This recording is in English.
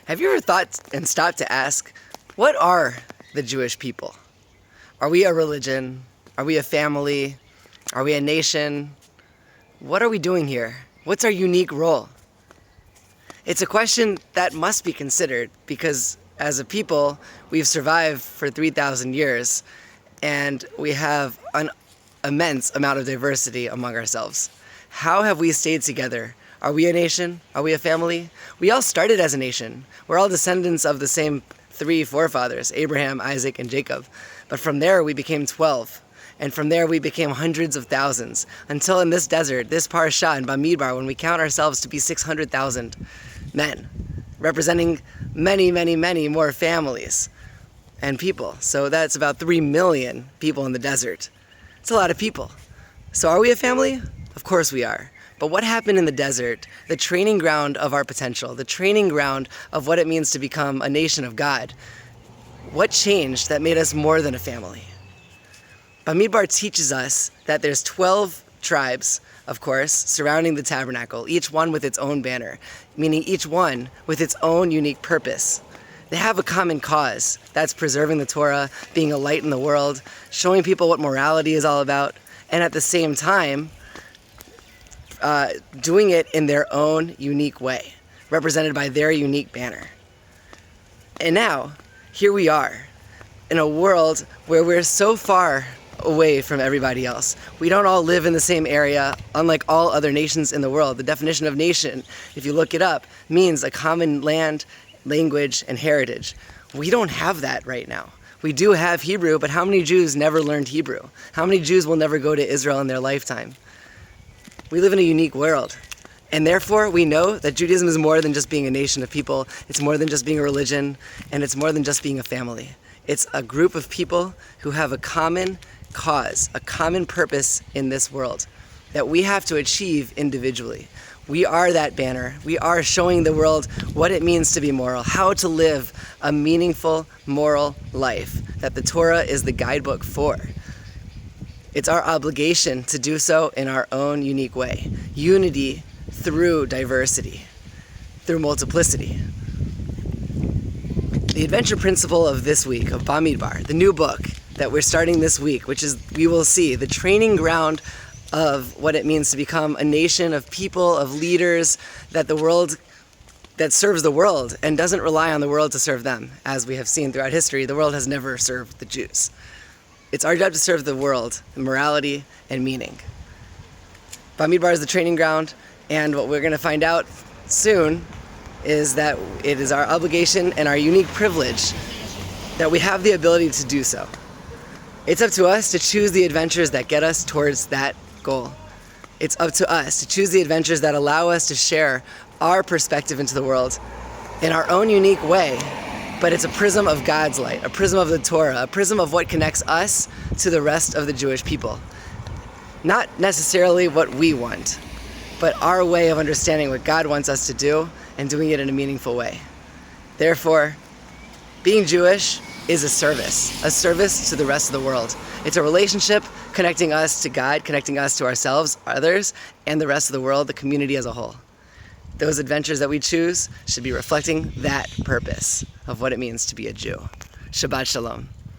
Have you ever thought and stopped to ask, what are the Jewish people? Are we a religion? Are we a family? Are we a nation? What are we doing here? What's our unique role? It's a question that must be considered because as a people, we've survived for 3,000 years and we have an immense amount of diversity among ourselves. How have we stayed together? Are we a nation? Are we a family? We all started as a nation. We're all descendants of the same three forefathers, Abraham, Isaac, and Jacob. But from there we became 12. And from there we became hundreds of thousands. Until in this desert, this parsha in Bamidbar, when we count ourselves to be 600,000 men, representing many, many, many more families and people. So that's about 3 million people in the desert. It's a lot of people. So are we a family? Of course we are. But what happened in the desert, the training ground of our potential, the training ground of what it means to become a nation of God, what changed that made us more than a family? Bamidbar teaches us that there's 12 tribes, of course, surrounding the tabernacle, each one with its own banner, meaning each one with its own unique purpose. They have a common cause. That's preserving the Torah, being a light in the world, showing people what morality is all about, and at the same time, doing it in their own unique way, represented by their unique banner. And now, here we are, in a world where we're so far away from everybody else. We don't all live in the same area, unlike all other nations in the world. The definition of nation, if you look it up, means a common land, language, and heritage. We don't have that right now. We do have Hebrew, but how many Jews never learned Hebrew? How many Jews will never go to Israel in their lifetime? We live in a unique world. And therefore, we know that Judaism is more than just being a nation of people. It's more than just being a religion, and it's more than just being a family. It's a group of people who have a common cause, a common purpose in this world that we have to achieve individually. We are that banner. We are showing the world what it means to be moral, how to live a meaningful, moral life that the Torah is the guidebook for. It's our obligation to do so in our own unique way. Unity through diversity, through multiplicity. The adventure principle of this week, of Bamidbar, the new book that we're starting this week, which is, we will see, the training ground of what it means to become a nation of people, of leaders, that serves the world and doesn't rely on the world to serve them. As we have seen throughout history, the world has never served the Jews. It's our job to serve the world in morality and meaning. Bamidbar is the training ground, and what we're going to find out soon is that it is our obligation and our unique privilege that we have the ability to do so. It's up to us to choose the adventures that get us towards that goal. It's up to us to choose the adventures that allow us to share our perspective into the world in our own unique way, but it's a prism of God's light, a prism of the Torah, a prism of what connects us to the rest of the Jewish people. Not necessarily what we want, but our way of understanding what God wants us to do and doing it in a meaningful way. Therefore, being Jewish is a service to the rest of the world. It's a relationship connecting us to God, connecting us to ourselves, others, and the rest of the world, the community as a whole. Those adventures that we choose should be reflecting that purpose of what it means to be a Jew. Shabbat Shalom.